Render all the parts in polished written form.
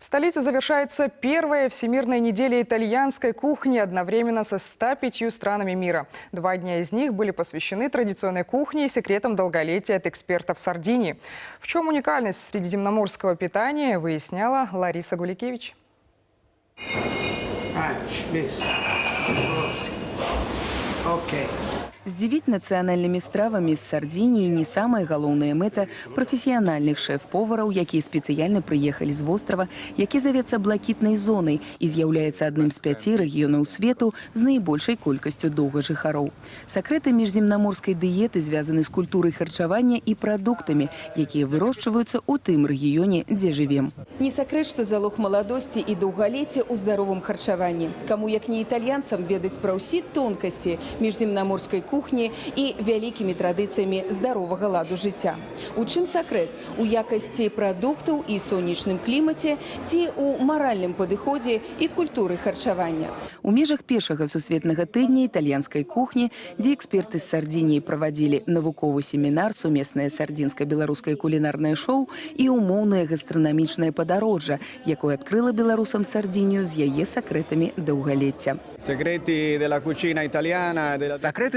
В столице завершается первая всемирная неделя итальянской кухни одновременно со 105 странами мира. 2 дня из них были посвящены традиционной кухне и секретам долголетия от экспертов Сардинии. В чем уникальность средиземноморского питания, выясняла Лариса Гуликевич. Здзівіць нацыянальнымі стравамі з Сардзініі не самая галоўная мэта прафесіянальных шэф-повараў, якія спецыяльна прыехалі з вострава, які завецца блакітнай зонай і з'яўляецца адным з 5 рэгіёнаў свету з найбольшай колькасцю доўгажыхароў. Сакрэты міжземнаморскай дыеты звязаны з культурай харчавання і прадуктамі, якія вырошчваюцца ў тым рэгіёне, дзе жывем. Не сакрэт, што залог маладосці і даўгалецця ў здаровым харчаванні. Каму як не італьянцам ведаць пра ўсе тонкасці міжземнаморскай кухні і вялікімі традыцыямі здаровага ладу жыцця. У чым сакрэт? У якасці прадуктаў і сонечным клімаце ці ў маральным падыходзе і культуры харчавання. У межах першага сусветнага тыдня італьянскай кухні, дзе эксперты з Сардзініі правадзілі навуковы семінар, сумеснае сардзінска-беларускае кулінарнае шоу і умоўнае гастранамічнае падарожжа, якое адкрыла беларусам Сардзінію з яе сакрэтамі даўгалецця. Сакрэты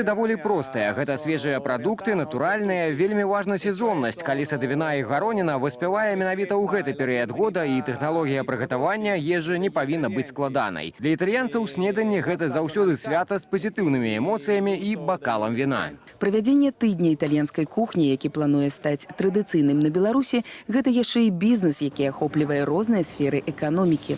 даволі простыя. Гэта свежыя прадукты, натуральныя, вельмі важна сезоннасць. Калі садавіна і гароніна выспявае менавіта ў гэты перыяд года, і тэхналогія прыгатавання ежы не павінна быць складанай. Для італьянцаў снеданне гэта заўсёды свята з пазітыўнымі эмоцыямі і бакалам віна. Правядзенне тыдня італьянскай кухні, які плануе стаць традыцыйным на Беларусі, гэта яшчэ і бізнес, які ахоплівае розныя сферы эканомікі.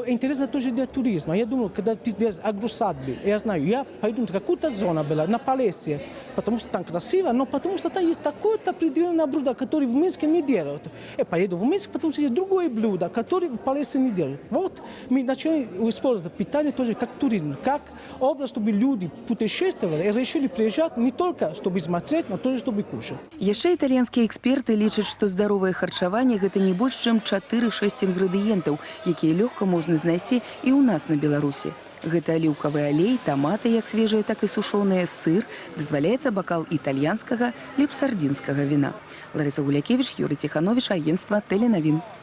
Интересно тоже для туризма. Я думаю, когда ты сделаешь агросадьбы, я знаю, я пойду в какую-то зону была, на Полесье, потому что там красиво, но потому что там есть такое-то определенное блюдо, которое в Минске не делают. Я поеду в Минск, потому что есть другое блюдо, которое в Полесье не делают. Вот мы начали использовать питание тоже как туризм, как образ, чтобы люди путешествовали и решили приезжать не только чтобы смотреть, но тоже чтобы кушать. Яшчэ італьянскія эксперты лічаць, што здаровае харчаванне гэта не больш чым 4-6 інгрэдыентаў, якія лёгка можна знайсці і ў нас на Беларусі. Гэта аліўкавы алей, таматы, як свежыя, так і сушоныя, сыр, дазваляецца бакал італьянскага либо сардзінскага віна. Лариса Гуликевич, Юрий Тиханович, агентство Теленовин.